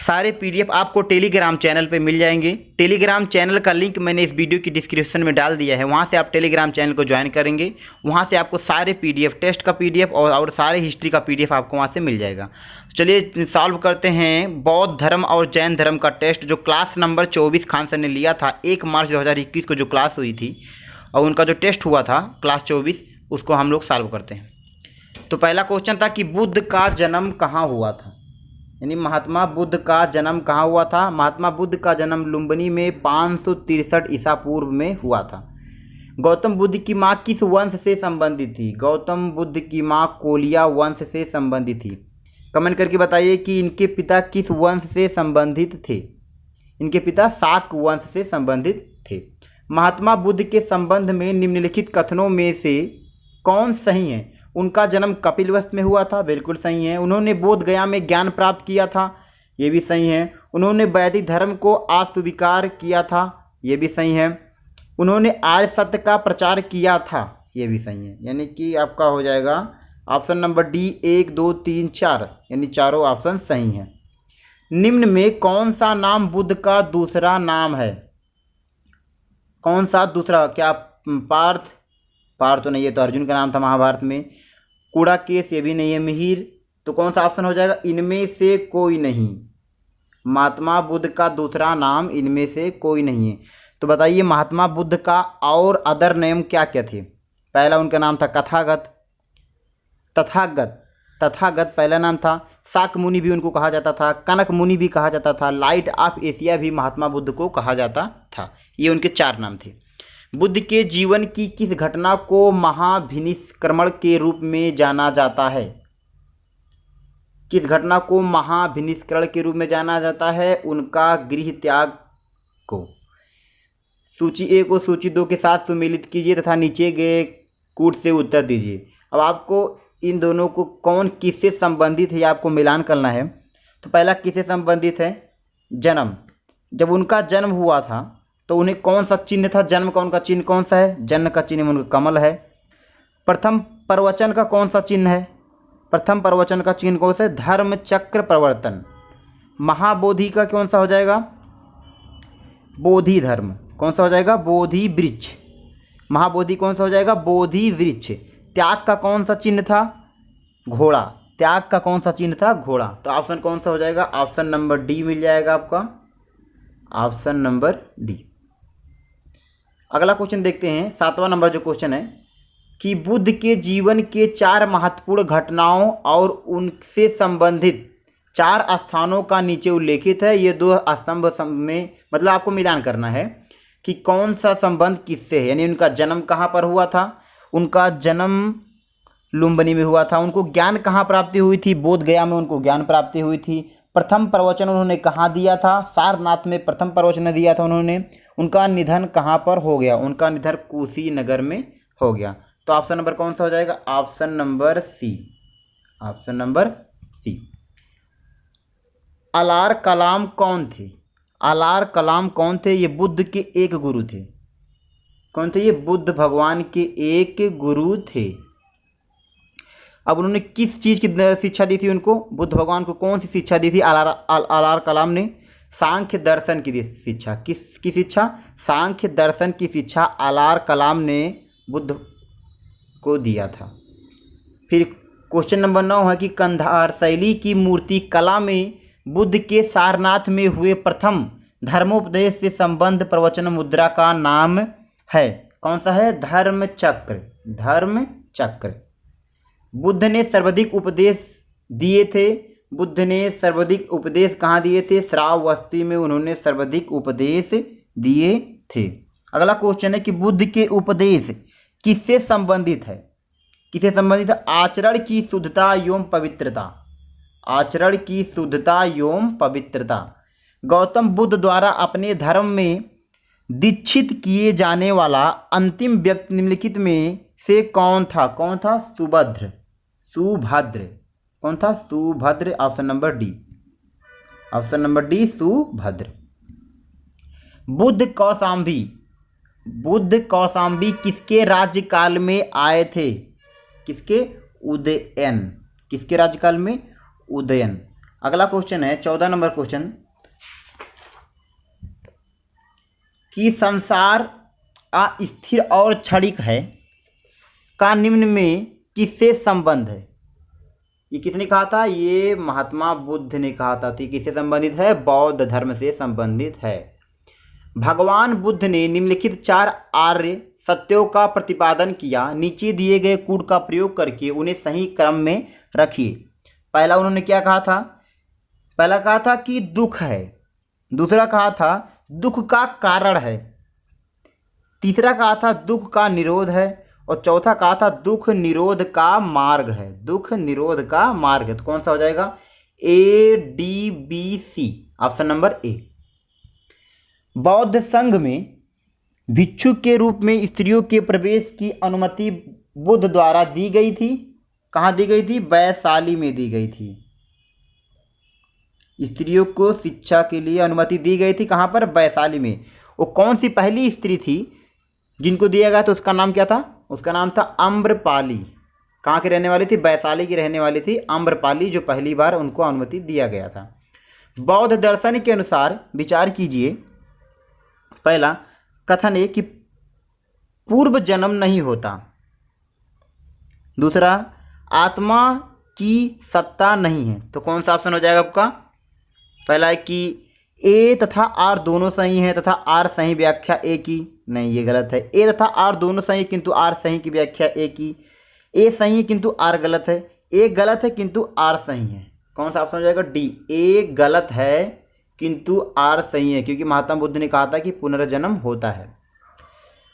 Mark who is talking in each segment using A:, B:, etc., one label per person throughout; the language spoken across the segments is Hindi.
A: सारे पीडीएफ आपको टेलीग्राम चैनल पे मिल जाएंगे। टेलीग्राम चैनल का लिंक मैंने इस वीडियो की डिस्क्रिप्शन में डाल दिया है, वहाँ से आप टेलीग्राम चैनल को ज्वाइन करेंगे। वहाँ से आपको सारे पीडीएफ, टेस्ट का पीडीएफ और सारे हिस्ट्री का पीडीएफ आपको वहाँ से मिल जाएगा। चलिए सॉल्व करते हैं बौद्ध धर्म और जैन धर्म का टेस्ट, जो क्लास नंबर 24 खान सर ने लिया था 1 मार्च 2021 को जो क्लास हुई थी, और उनका जो टेस्ट हुआ था क्लास 24, उसको हम लोग सॉल्व करते हैं। तो पहला क्वेश्चन था कि बुद्ध का जन्म कहाँ हुआ था, यानी महात्मा बुद्ध का जन्म कहाँ हुआ था। महात्मा बुद्ध का जन्म लुम्बिनी में 563 ईसा पूर्व में हुआ था। गौतम बुद्ध की माँ किस वंश से संबंधित थी। गौतम बुद्ध की माँ कोलिया वंश से संबंधित थी। कमेंट करके बताइए कि इनके पिता किस वंश से संबंधित थे। इनके पिता शाक वंश से संबंधित थे। महात्मा बुद्ध के संबंध में निम्नलिखित कथनों में से कौन सही है। उनका जन्म कपिलवस्तु में हुआ था, बिल्कुल सही है। उन्होंने बोध गया में ज्ञान प्राप्त किया था, ये भी सही है। उन्होंने वैदिक धर्म को अस्वीकार किया था, ये भी सही है। उन्होंने आर्य सत्य का प्रचार किया था, ये भी सही है। यानी कि आपका हो जाएगा ऑप्शन नंबर डी 1, 2, 3, 4, यानी चारों ऑप्शन सही हैं। निम्न में कौन सा नाम बुद्ध का दूसरा नाम है। कौन सा दूसरा, क्या पार्थ तो नहीं, ये तो अर्जुन का नाम था महाभारत में। कुड़ाकेश, ये भी नहीं है। मिहिर, तो कौन सा ऑप्शन हो जाएगा, इनमें से कोई नहीं। महात्मा बुद्ध का दूसरा नाम इनमें से कोई नहीं है। तो बताइए महात्मा बुद्ध का और अदर नेम क्या क्या थे। पहला उनका नाम था तथागत पहला नाम था। शाक मुनि भी उनको कहा जाता था, कनक मुनि भी कहा जाता था, लाइट ऑफ एशिया भी महात्मा बुद्ध को कहा जाता था। ये उनके 4 नाम थे। बुद्ध के जीवन की किस घटना को महाभिनिष्क्रमण के रूप में जाना जाता है। किस घटना को महाभिनिष्करण के रूप में जाना जाता है। उनका गृह त्याग को। सूची 1 को सूची 2 के साथ सुमेलित कीजिए तथा नीचे गए कूट से उत्तर दीजिए। अब आपको इन दोनों को कौन किससे संबंधित है, आपको मिलान करना है। तो पहला किससे संबंधित है, जन्म। जब उनका जन्म हुआ था तो उन्हें कौन सा चिन्ह था, जन्म का उनका चिन्ह कौन सा है, जन्म का चिन्ह उनका कमल है। प्रथम प्रवचन का कौन सा चिन्ह है, प्रथम प्रवचन का चिन्ह कौन सा है, धर्म चक्र प्रवर्तन। महाबोधि का कौन सा हो जाएगा, बोधि धर्म। कौन सा हो जाएगा, बोधि वृक्ष। महाबोधि कौन सा हो जाएगा, बोधि वृक्ष। त्याग का कौन सा चिन्ह था, घोड़ा। त्याग का कौन सा चिन्ह था, घोड़ा। तो ऑप्शन कौन सा हो जाएगा, ऑप्शन नंबर डी मिल जाएगा आपका, ऑप्शन नंबर डी। अगला क्वेश्चन देखते हैं, 7वां नंबर जो क्वेश्चन है कि बुद्ध के जीवन के 4 महत्वपूर्ण घटनाओं और उनसे संबंधित 4 स्थानों का नीचे उल्लेखित है। ये 2 स्तंभ में मतलब आपको मिलान करना है कि कौन सा संबंध किससे है। यानी उनका जन्म कहाँ पर हुआ था, उनका जन्म लुम्बिनी में हुआ था। उनको ज्ञान कहाँ प्राप्ति हुई थी, बोध गया में उनको ज्ञान प्राप्ति हुई थी। प्रथम प्रवचन उन्होंने कहाँ दिया था, सारनाथ में प्रथम प्रवचन दिया था उन्होंने। उनका निधन कहाँ पर हो गया, उनका निधन कुशीनगर में हो गया। तो ऑप्शन नंबर कौन सा हो जाएगा, option number C, option number C. Alara Kalama कौन थे, अलार कलाम कौन थे, ये बुद्ध के एक गुरु थे। कौन थे ये, बुद्ध भगवान के एक गुरु थे। अब उन्होंने किस चीज़ की शिक्षा दी थी उनको, बुद्ध भगवान को कौन सी शिक्षा दी थी अलार कलाम ने, सांख्य दर्शन की शिक्षा। किसकी शिक्षा, सांख्य दर्शन की शिक्षा अलार कलाम ने बुद्ध को दिया था। फिर क्वेश्चन नंबर 9 है कि कंधार शैली की मूर्ति कला में बुद्ध के सारनाथ में हुए प्रथम धर्मोपदेश से संबंध प्रवचन मुद्रा का नाम है। कौन सा है, धर्म चक्र, धर्म चक्र। बुद्ध ने सर्वाधिक उपदेश दिए थे। बुद्ध ने सर्वाधिक उपदेश कहाँ दिए थे, श्रावस्ती में उन्होंने सर्वाधिक उपदेश दिए थे। अगला क्वेश्चन है कि बुद्ध के उपदेश किससे संबंधित है, किससे संबंधित है, आचरण की शुद्धता एवं पवित्रता, आचरण की शुद्धता एवं पवित्रता। गौतम बुद्ध द्वारा अपने धर्म में दीक्षित किए जाने वाला अंतिम व्यक्ति निम्नलिखित में से कौन था, कौन था, सुभद्र, कौन था, Subhadra. Option number D, option number D, Subhadra. Buddha Kaushambi किसके राज्यकाल में आए थे, किसके, उदयन, किसके राज्यकाल में, उदयन। अगला क्वेश्चन है 14 नंबर क्वेश्चन कि संसार अस्थिर और क्षणिक है का निम्न में किससे संबंध है। ये किसने कहा था? ये महात्मा बुद्ध ने कहा था। तो ये किससे संबंधित है? बौद्ध धर्म से संबंधित है। भगवान बुद्ध ने निम्नलिखित 4 आर्य सत्यों का प्रतिपादन किया। नीचे दिए गए कूट का प्रयोग करके उन्हें सही क्रम में रखिए। पहला उन्होंने क्या कहा था? पहला कहा था कि दुख है। दूसरा कहा था दुख का कारण है। तीसरा कहा था दुख का निरोध है। और चौथा कहा था दुख निरोध का मार्ग है। दुख निरोध का मार्ग है। तो कौन सा हो जाएगा? ADBC, option number A. बौद्ध संघ में भिक्षुक के रूप में स्त्रियों के प्रवेश की अनुमति बुद्ध द्वारा दी गई थी। कहाँ दी गई थी? वैशाली में दी गई थी। स्त्रियों को शिक्षा के लिए अनुमति दी गई थी। कहाँ पर? वैशाली में। वो कौन सी पहली स्त्री थी जिनको दिया गया? तो उसका नाम क्या था? उसका नाम था अम्रपाली। कहाँ की रहने वाली थी? वैशाली की रहने वाली थी अम्रपाली, जो पहली बार उनको अनुमति दिया गया था। बौद्ध दर्शन के अनुसार विचार कीजिए। पहला कथन है कि पूर्व जन्म नहीं होता। दूसरा, आत्मा की सत्ता नहीं है। तो कौन सा ऑप्शन हो जाएगा आपका? पहला है कि ए तथा आर दोनों सही हैं तथा आर सही व्याख्या ए की। नहीं, ये गलत है। ए तथा आर दोनों सही किंतु आर सही की व्याख्या ए की। ए सही है किंतु आर गलत है। ए गलत है किंतु आर सही है। कौन सा ऑप्शन हो जाएगा? डी, ए गलत है किंतु आर सही है, क्योंकि महात्मा बुद्ध ने कहा था कि पुनर्जन्म होता है।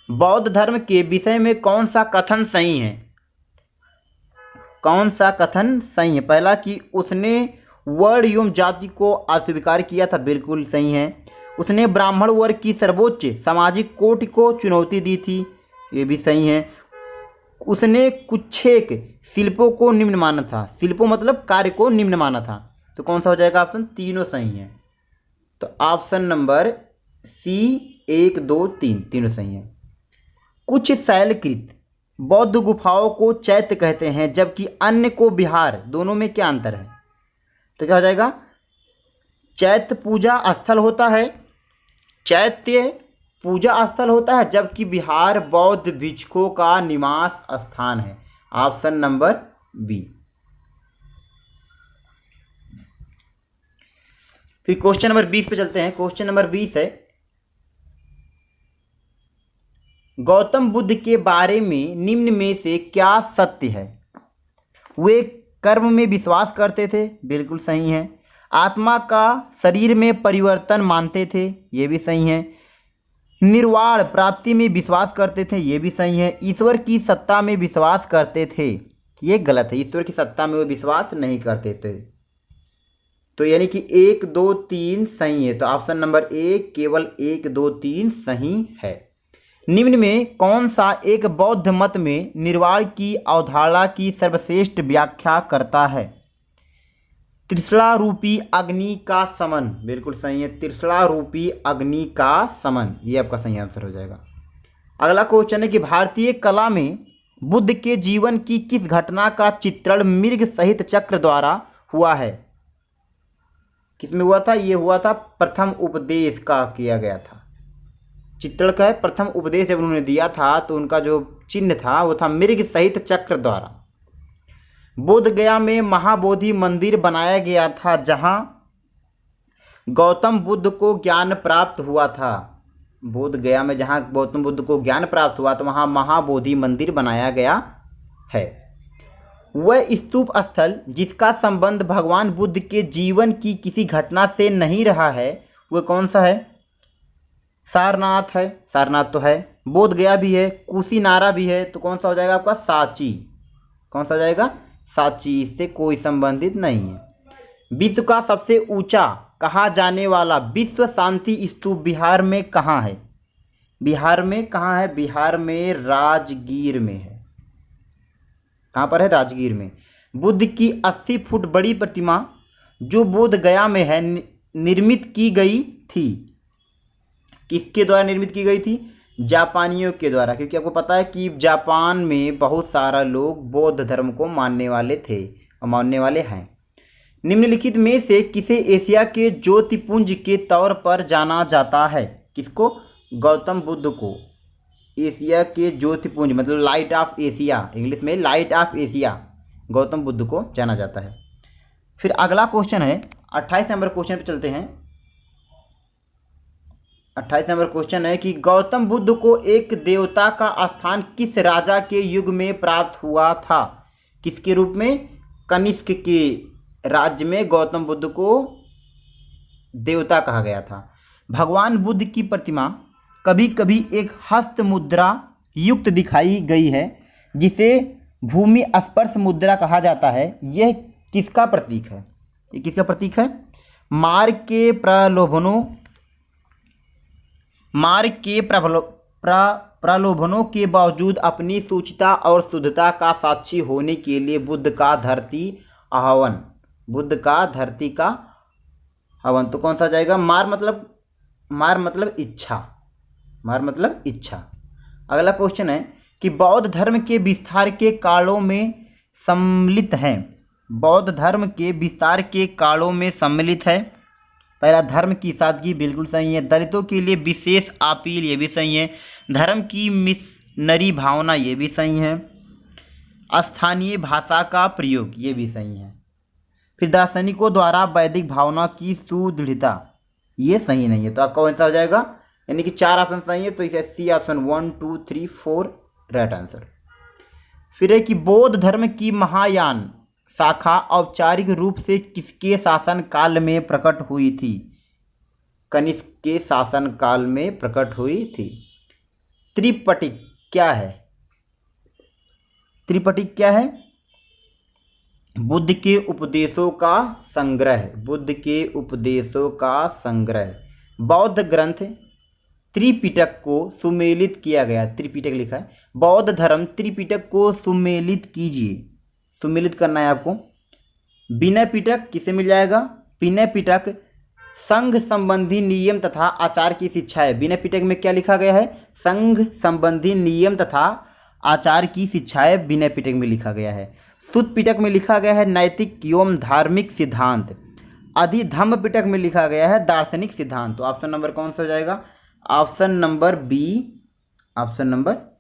A: बौद्ध धर्म के विषय में कौन सा कथन सही है? कौन सा कथन सही है? पहला कि उसने वर्ण एवं जाति को अस्वीकार किया था, बिल्कुल सही है। उसने ब्राह्मण वर्ग की सर्वोच्च सामाजिक कोटि को चुनौती दी थी, ये भी सही है। उसने कुछेक शिल्पों को निम्न माना था। शिल्पों मतलब कार्य को निम्न माना था। तो कौन सा हो जाएगा ऑप्शन? तीनों सही है। तो ऑप्शन नंबर सी 1, 2, 3 तीनों सही है। कुछ शैलकृत बौद्ध गुफाओं को चैत्य कहते हैं जबकि अन्य को विहार। दोनों में क्या अंतर है? तो क्या हो जाएगा? चैत्य पूजा स्थल होता है, चैत्य पूजा स्थल होता है, जबकि विहार बौद्ध भिक्षुकों का निवास स्थान है। Option number B. फिर क्वेश्चन नंबर 20 पे चलते हैं। क्वेश्चन नंबर 20 है, गौतम बुद्ध के बारे में निम्न में से क्या सत्य है? वे कर्म में विश्वास करते थे, बिल्कुल सही है। आत्मा का शरीर में परिवर्तन मानते थे, ये भी सही है। निर्वाण प्राप्ति में विश्वास करते थे, ये भी सही है। ईश्वर की सत्ता में विश्वास करते थे, ये गलत है। ईश्वर की सत्ता में वो विश्वास नहीं करते थे। तो यानी कि 1, 2, 3 सही है। तो ऑप्शन नंबर ए केवल 1, 2, 3 सही है। निम्न में कौन सा एक बौद्ध मत में निर्वाण की अवधारणा की सर्वश्रेष्ठ व्याख्या करता है? त्रिशला रूपी अग्नि का समन, बिल्कुल सही है। त्रिशला रूपी अग्नि का समन, ये आपका सही आंसर हो जाएगा। अगला क्वेश्चन है कि भारतीय कला में बुद्ध के जीवन की किस घटना का चित्रण मृग सहित चक्र द्वारा हुआ है? किसमें हुआ था? ये हुआ था प्रथम उपदेश का किया गया था। चित्रण का है प्रथम उपदेश जब उन्होंने दिया था तो उनका जो चिन्ह था वो था मृग सहित चक्र द्वारा। बोध गया में महाबोधि मंदिर बनाया गया था जहां गौतम बुद्ध को ज्ञान प्राप्त हुआ था। बोध गया में जहां गौतम बुद्ध को ज्ञान प्राप्त हुआ तो वहां महाबोधि मंदिर बनाया गया है। वह स्तूप स्थल जिसका संबंध भगवान बुद्ध के जीवन की किसी घटना से नहीं रहा है वह कौन सा है? सारनाथ है। सारनाथ तो है। बोध गया भी है, कुशीनारा भी है। तो कौन सा हो जाएगा आपका? सांची। कौन सा हो जाएगा? सांची। इससे कोई संबंधित नहीं है। विश्व का सबसे ऊंचा कहा जाने वाला विश्व शांति स्तूप बिहार में कहाँ है? बिहार में कहाँ है? बिहार में राजगीर में है। कहाँ पर है? राजगीर में। बुद्ध की 80 फुट बड़ी प्रतिमा जो बोध गया में है निर्मित की गई थी। किसके द्वारा निर्मित की गई थी? जापानियों के द्वारा, क्योंकि आपको पता है कि जापान में बहुत सारा लोग बौद्ध धर्म को मानने वाले थे और मानने वाले हैं। निम्नलिखित में से किसे एशिया के ज्योतिपुंज के तौर पर जाना जाता है? किसको? गौतम बुद्ध को एशिया के ज्योतिपुंज मतलब लाइट ऑफ एशिया, इंग्लिश में light of Asia, Gautam Buddha को जाना जाता है। फिर अगला क्वेश्चन है 28 नंबर क्वेश्चन पे चलते हैं। 28 नंबर क्वेश्चन है कि गौतम बुद्ध को एक देवता का स्थान किस राजा के युग में प्राप्त हुआ था? किसके रूप में? कनिष्क के राज्य में गौतम बुद्ध को देवता कहा गया था। भगवान बुद्ध की प्रतिमा कभी कभी एक हस्त मुद्रा युक्त दिखाई गई है जिसे भूमि स्पर्श मुद्रा कहा जाता है। यह किसका प्रतीक है? ये किसका प्रतीक है? मार्ग के प्रलोभनों के बावजूद अपनी सूचिता और शुद्धता का साक्षी होने के लिए बुद्ध का धरती का हवन। तो कौन सा जाएगा? मार मतलब इच्छा। अगला क्वेश्चन है कि बौद्ध धर्म के विस्तार के कालों में सम्मिलित है। बौद्ध धर्म के विस्तार के कालों में सम्मिलित है। पहला, धर्म की सादगी, बिल्कुल सही है। दलितों के लिए विशेष अपील, ये भी सही है। धर्म की मिशनरी भावना, ये भी सही है। स्थानीय भाषा का प्रयोग, ये भी सही है। फिर दार्शनिकों द्वारा वैदिक भावना की सुदृढ़ता, ये सही नहीं है। तो आपका कौन सा हो जाएगा? यानी कि 4 ऑप्शन सही है, तो इसे सी ऑप्शन 1 2 3 4 राइट आंसर। फिर है कि बौद्ध धर्म की महायान शाखा औपचारिक रूप से किसके शासन काल में प्रकट हुई थी? कनिष्क के शासन काल में प्रकट हुई थी। त्रिपिटक क्या है? त्रिपिटक क्या है? बुद्ध के उपदेशों का संग्रह, बुद्ध के उपदेशों का संग्रह। बौद्ध ग्रंथ त्रिपिटक को सुमेलित किया गया, त्रिपिटक लिखा है। बौद्ध धर्म त्रिपिटक को सुमेलित कीजिए, सुमेलित करना है आपको। विनय पिटक किसे मिल जाएगा? विनय पिटक संघ संबंधी नियम तथा आचार की शिक्षा है। विनय पिटक में क्या लिखा गया है? संघ संबंधी नियम तथा आचार की शिक्षाएं विनय पिटक में लिखा गया है। सुत्त पिटक में लिखा गया है नैतिक एवं धार्मिक सिद्धांत। अधिधम्म पिटक में लिखा गया है दार्शनिक सिद्धांत। तो ऑप्शन नंबर कौन सा हो जाएगा? Option number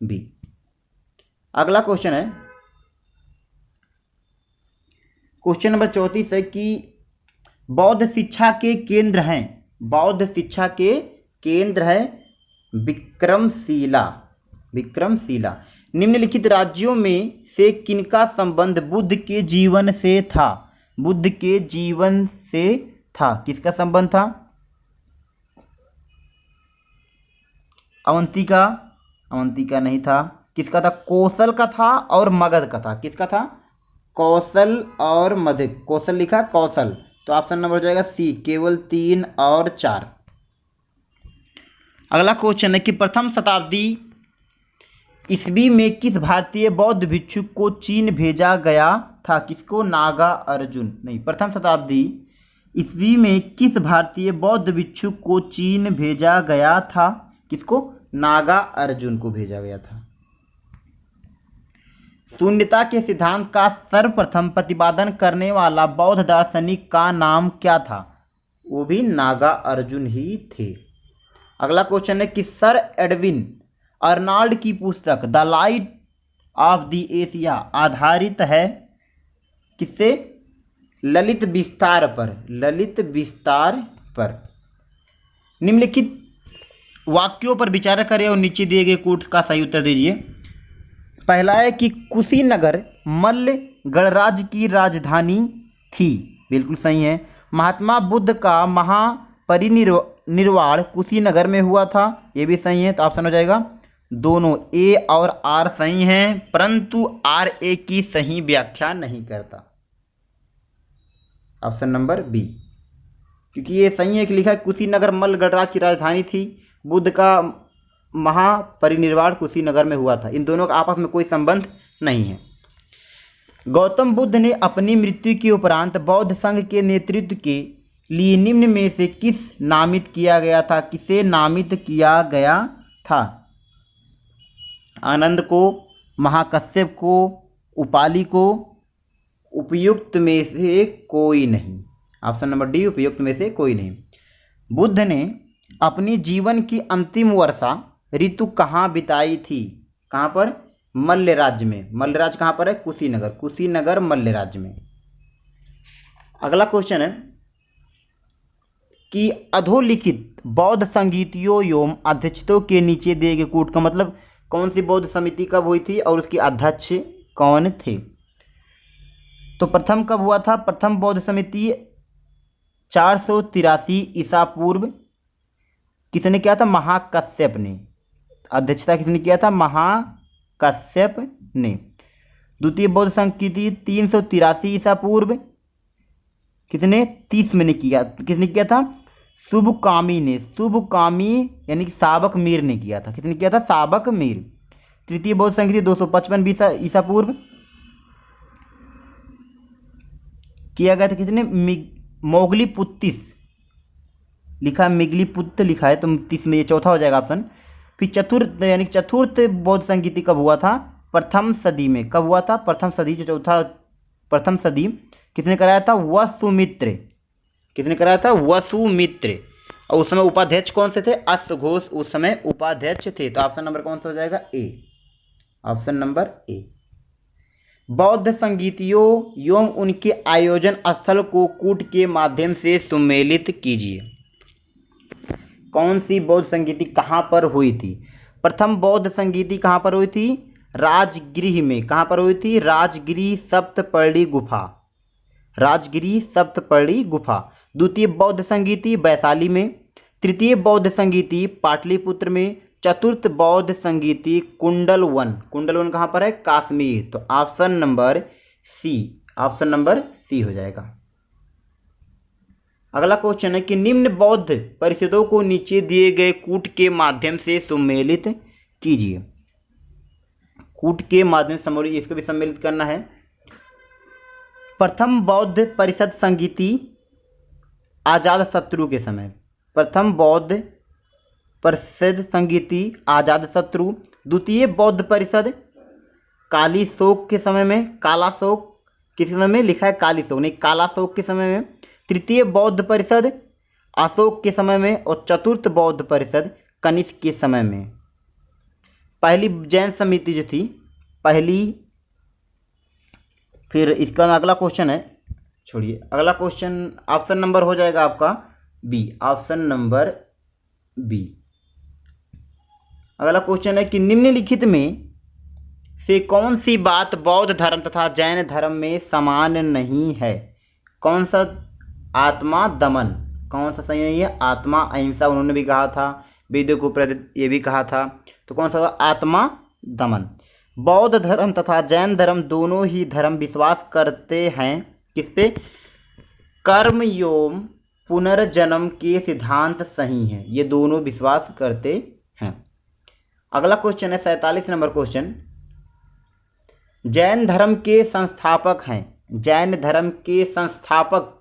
A: B. अगला क्वेश्चन है क्वेश्चन नंबर 34 है कि बौद्ध शिक्षा के केंद्र हैं, बौद्ध शिक्षा के केंद्र है विक्रमशिला। निम्नलिखित राज्यों में से किनका संबंध बुद्ध के जीवन से था? बुद्ध के जीवन से था, किसका संबंध था? अवंतिका नहीं था। किसका था? कौशल का था और मगध का था। किसका था? कौशल और मगध। कौशल लिखा, कौशल। तो ऑप्शन नंबर हो जाएगा सी, केवल 3 और 4। अगला क्वेश्चन है कि प्रथम शताब्दी ईस्वी में किस भारतीय बौद्ध भिक्षुक को चीन भेजा गया था? किसको? नागा अर्जुन नहीं। प्रथम शताब्दी ईस्वी में किस भारतीय बौद्ध भिक्षुक को चीन भेजा गया था? किसको? नागा अर्जुन को भेजा गया था। शून्यता के सिद्धांत का सर्वप्रथम प्रतिपादन करने वाला बौद्ध दार्शनिक का नाम क्या था? वो भी नागा अर्जुन ही थे। अगला क्वेश्चन है कि सर एडविन अर्नाल्ड की पुस्तक the light of the Asia आधारित है किससे? ललित विस्तार पर। निम्नलिखित वाक्यों पर विचार करें और नीचे दिए गए कोट्स का सही उत्तर दीजिए। पहला है कि कुशीनगर मल्ल गणराज्य की राजधानी थी, बिल्कुल सही है। महात्मा बुद्ध का महापरिनिर्वाण कुशीनगर में हुआ था, ये भी सही है। तो ऑप्शन हो जाएगा दोनों ए और आर सही हैं, परंतु आर ए की सही व्याख्या नहीं करता। ऑप्शन नंबर बी, क्योंकि ये सही है कि लिखा है कुशीनगर मल्ल गणराज्य की राजधानी थी, बुद्ध का महापरिनिर्वाण कुशीनगर में हुआ था। इन दोनों का आपस में कोई संबंध नहीं है। गौतम बुद्ध ने अपनी मृत्यु के उपरांत बौद्ध संघ के नेतृत्व के लिए निम्न में से किस नामित किया गया था? किसे नामित किया गया था? आनंद को, महाकश्यप को, उपाली को, उपयुक्त में से कोई नहीं। ऑप्शन नंबर डी, उपयुक्त में से कोई नहीं। बुद्ध ने अपनी जीवन की अंतिम वर्षा ऋतु कहाँ बिताई थी? कहाँ पर? मल्ल राज्य में। मल्ल राज्य कहाँ पर है? कुशीनगर। कुशीनगर मल्ल राज्य में। अगला क्वेश्चन है कि अधोलिखित बौद्ध संगीतियों एवं अध्यक्षों के नीचे दिए गए कूट का मतलब कौन सी बौद्ध समिति कब हुई थी और उसके अध्यक्ष कौन थे? तो प्रथम कब हुआ था? प्रथम बौद्ध समिति 483 ईसा पूर्व। किसने किया था? महाकश्यप ने। अध्यक्षता किसने किया था? महाकश्यप ने। द्वितीय बौद्ध संस्कृति 383 ईसा पूर्व। किसने? 30 में ने किया। किसने किया था? शुभकामी ने। शुभकामी यानी कि साबक मीर ने किया था। किसने किया था? साबक मीर। तृतीय बौद्ध संस्कृति 255 ईसा पूर्व किया गया था। किसने? मोगलीपुत्तिस लिखा है, मिगलीपुत्त लिखा है, तो 30 में ये चौथा हो जाएगा ऑप्शन। फिर चतुर्थ यानी चतुर्थ बौद्ध संगीति कब हुआ था? प्रथम सदी में। कब हुआ था? प्रथम सदी। जो चौथा प्रथम सदी किसने कराया था? वसुमित्र। किसने कराया था? वसुमित्र। और उस समय उपाध्यक्ष कौन से थे? अश्वघोष उस समय उपाध्यक्ष थे। तो ऑप्शन नंबर कौन सा हो जाएगा? ए। Option number A. बौद्ध संगीतियों एवं उनके आयोजन स्थल को कूट के माध्यम से सुमेलित कीजिए। कौन सी बौद्ध संगीति कहाँ पर हुई थी? प्रथम बौद्ध संगीति कहाँ पर हुई थी? राजगृह में। कहाँ पर हुई थी? राजगृह सप्तपर्णी गुफा। राजगृह सप्तपर्णी गुफा। द्वितीय बौद्ध संगीति वैशाली में। तृतीय बौद्ध संगीति पाटलिपुत्र में। चतुर्थ बौद्ध संगीति कुंडलवन। कुंडलवन कहाँ पर है? कश्मीर। तो option number C. Option number C हो जाएगा। अगला क्वेश्चन है कि निम्न बौद्ध परिषदों को नीचे दिए गए कूट के माध्यम से सम्मिलित कीजिए। कूट के माध्यम से सम्मिलित, इसको भी सम्मिलित करना है। प्रथम बौद्ध परिषद संगीति आजाद शत्रु के समय। प्रथम बौद्ध परिषद संगीति आजाद शत्रु। द्वितीय बौद्ध परिषद काली शोक के समय में। काला शोक किस समय में? लिखा है काली शोक, नहीं काला शोक के समय में। तृतीय बौद्ध परिषद अशोक के समय में। और चतुर्थ बौद्ध परिषद कनिष्क के समय में। पहली जैन समिति जो थी पहली। फिर इसका अगला क्वेश्चन है, छोड़िए अगला क्वेश्चन ऑप्शन नंबर हो जाएगा आपका बी। Option number B. अगला क्वेश्चन है कि निम्नलिखित में से कौन सी बात बौद्ध धर्म तथा जैन धर्म में समान नहीं है? कौन सा? आत्मा दमन। कौन सा सही नहीं है? आत्मा अहिंसा उन्होंने भी कहा था, वेदों को प्रति ये भी कहा था। तो कौन सा होगा? आत्मा दमन। बौद्ध धर्म तथा जैन धर्म दोनों ही धर्म विश्वास करते हैं किस पे? कर्म एवं पुनर्जन्म के सिद्धांत सही हैं। ये दोनों विश्वास करते हैं। अगला क्वेश्चन है 47 नंबर क्वेश्चन। जैन धर्म के संस्थापक हैं। जैन धर्म के संस्थापक,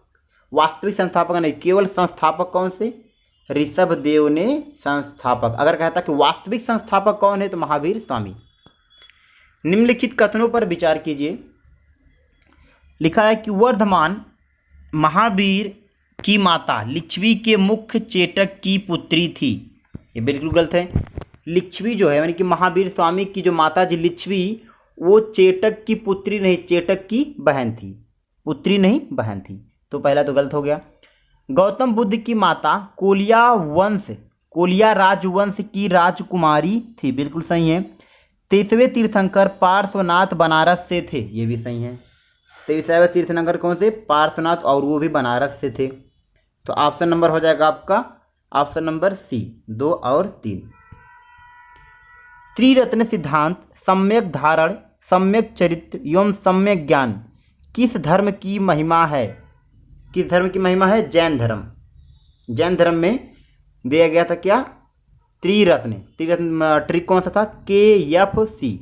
A: वास्तविक संस्थापक नहीं, केवल संस्थापक कौन से? ऋषभदेव ने संस्थापक। अगर कहता कि वास्तविक संस्थापक कौन है तो महावीर स्वामी। निम्नलिखित कथनों पर विचार कीजिए। लिखा है कि वर्धमान महावीर की माता लिच्छवी के मुख्य चेटक की पुत्री थी। ये बिल्कुल गलत है। लिच्छवी जो है यानी कि महावीर स्वामी की जो माता जी लिच्छवी, वो चेटक की पुत्री नहीं, चेटक की बहन थी। पुत्री नहीं, बहन थी। तो पहला तो गलत हो गया। गौतम बुद्ध की माता कोलिया राजवंश की राजकुमारी थी। बिल्कुल सही है। 23वें तीर्थंकर पार्श्वनाथ बनारस से थे। ये भी सही है। 23वें तीर्थंकर कौन से? पार्श्वनाथ, और वो भी बनारस से थे। तो ऑप्शन नंबर हो जाएगा आपका ऑप्शन नंबर सी, 2 और 3। त्रिरत्न सिद्धांत, सम्यक धारण, सम्यक चरित्र एवं सम्यक ज्ञान किस धर्म की महिमा है? किस धर्म की महिमा है? जैन धर्म। जैन धर्म में दिया गया था क्या? त्रिरत्न। त्रिरत्न ट्रिक कौन सा था? KFC।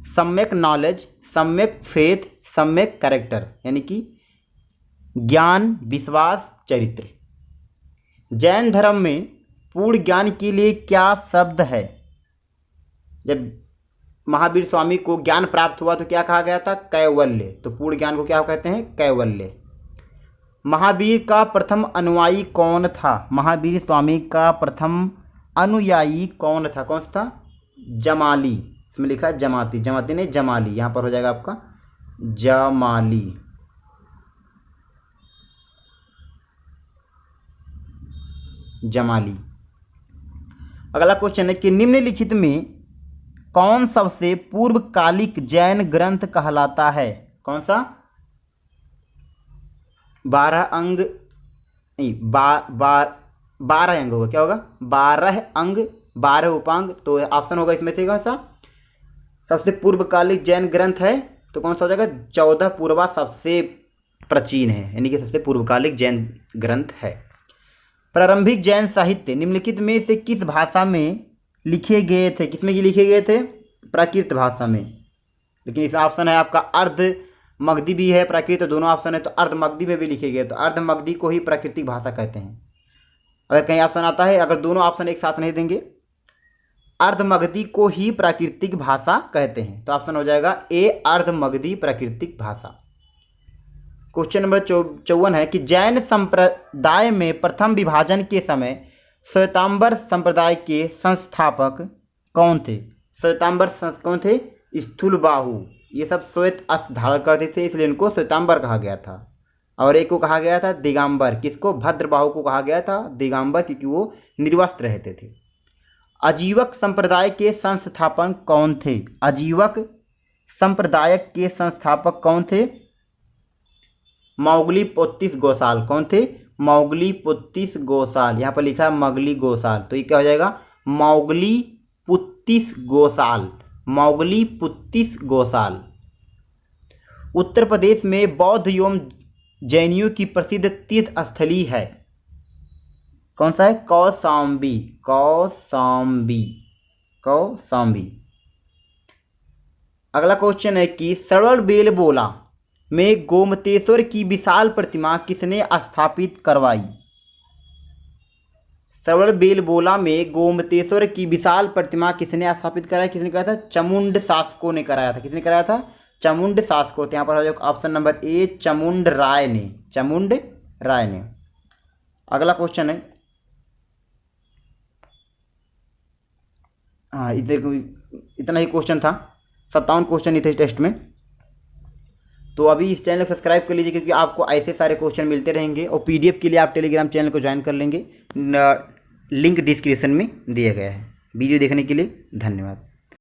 A: सम्यक नॉलेज, सम्यक फेथ, सम्यक कैरेक्टर, यानी कि ज्ञान, विश्वास, चरित्र। जैन धर्म में पूर्ण ज्ञान के लिए क्या शब्द है? जब महावीर स्वामी को ज्ञान प्राप्त हुआ तो क्या कहा गया था? कैवल्य। तो पूर्ण ज्ञान को क्या कहते हैं? कैवल्य। महावीर का प्रथम अनुयायी कौन था? महावीर स्वामी का प्रथम अनुयायी कौन था? कौन सा था? जमाली। इसमें लिखा है जमाती, जमाती नहीं जमाली, यहाँ पर हो जाएगा आपका जमाली। जमाली। अगला क्वेश्चन है कि निम्नलिखित में कौन सबसे पूर्वकालिक जैन ग्रंथ कहलाता है? कौन सा? 12 अंग नहीं, 12 अंग होगा। क्या होगा? 12 अंग 12 उपांग। तो ऑप्शन होगा इसमें से कौन सा सबसे पूर्वकालिक जैन ग्रंथ है? तो कौन सा हो जाएगा? 14 पूर्वा सबसे प्राचीन है, यानी कि सबसे पूर्वकालिक जैन ग्रंथ है। प्रारंभिक जैन साहित्य निम्नलिखित में से किस भाषा में लिखे गए थे? किसमें लिखे गए थे? प्राकृत भाषा में। लेकिन इसमें ऑप्शन है आपका अर्ध मगधी भी है, प्राकृत, दोनों ऑप्शन है, तो अर्ध मगधी में भी लिखे गए। तो अर्ध मगधी को ही प्राकृतिक भाषा कहते हैं। अगर कहीं ऑप्शन आता है, अगर दोनों ऑप्शन एक साथ नहीं देंगे, अर्ध मगधी को ही प्राकृतिक भाषा कहते हैं, तो ऑप्शन हो जाएगा ए, अर्ध मगधी प्राकृतिक भाषा। क्वेश्चन नंबर 54 है कि जैन संप्रदाय में प्रथम विभाजन के समय श्वेतांबर संप्रदाय के संस्थापक कौन थे? श्वेतांबर कौन थे? स्थूलबाहु। ये सब श्वेत वस्त्र धारण करते थे, इसलिए इनको श्वेतांबर कहा गया था। और एक को कहा गया था दिगंबर। किसको? भद्रबाहु को कहा गया था दिगंबर, क्योंकि वो निर्वस्त्र रहते थे। अजीवक संप्रदाय के संस्थापक कौन थे? अजीवक संप्रदाय के संस्थापक कौन थे? मौगली-पुत्तिस गोसाल। कौन थे? मौगली-पुत्तिस गोसाल। यहाँ पर लिखा है मगली गोसाल, तो ये क्या हो जाएगा? मौगली-पुत्तिस गोसाल। मौगली-पुत्तिस गोसाल। उत्तर प्रदेश में बौद्ध एवं जैनियों की प्रसिद्ध तीर्थ स्थली है। कौन सा है? कौशाम्बी। कौशाम्बी। कौशाम्बी। अगला क्वेश्चन है कि श्रवणबेलगोला में गोमतेश्वर की विशाल प्रतिमा किसने स्थापित करवाई? श्रवणबेलगोला में गोमतेश्वर की विशाल प्रतिमा किसने स्थापित कराई? किसने कराया था? चामुंड शासकों ने कराया था। किसने कराया था? चामुंड शासकों। तो यहाँ पर हो जाएगा ऑप्शन नंबर ए, चामुंड राय ने। चामुंड राय ने। अगला क्वेश्चन है, हाँ इतना ही क्वेश्चन था, 57 क्वेश्चन ही थे इस टेस्ट में। तो अभी इस चैनल को सब्सक्राइब कर लीजिए, क्योंकि आपको ऐसे सारे क्वेश्चन मिलते रहेंगे। और पीडीएफ के लिए आप टेलीग्राम चैनल को ज्वाइन कर लेंगे, लिंक डिस्क्रिप्शन में दिया गया है। वीडियो देखने के लिए धन्यवाद।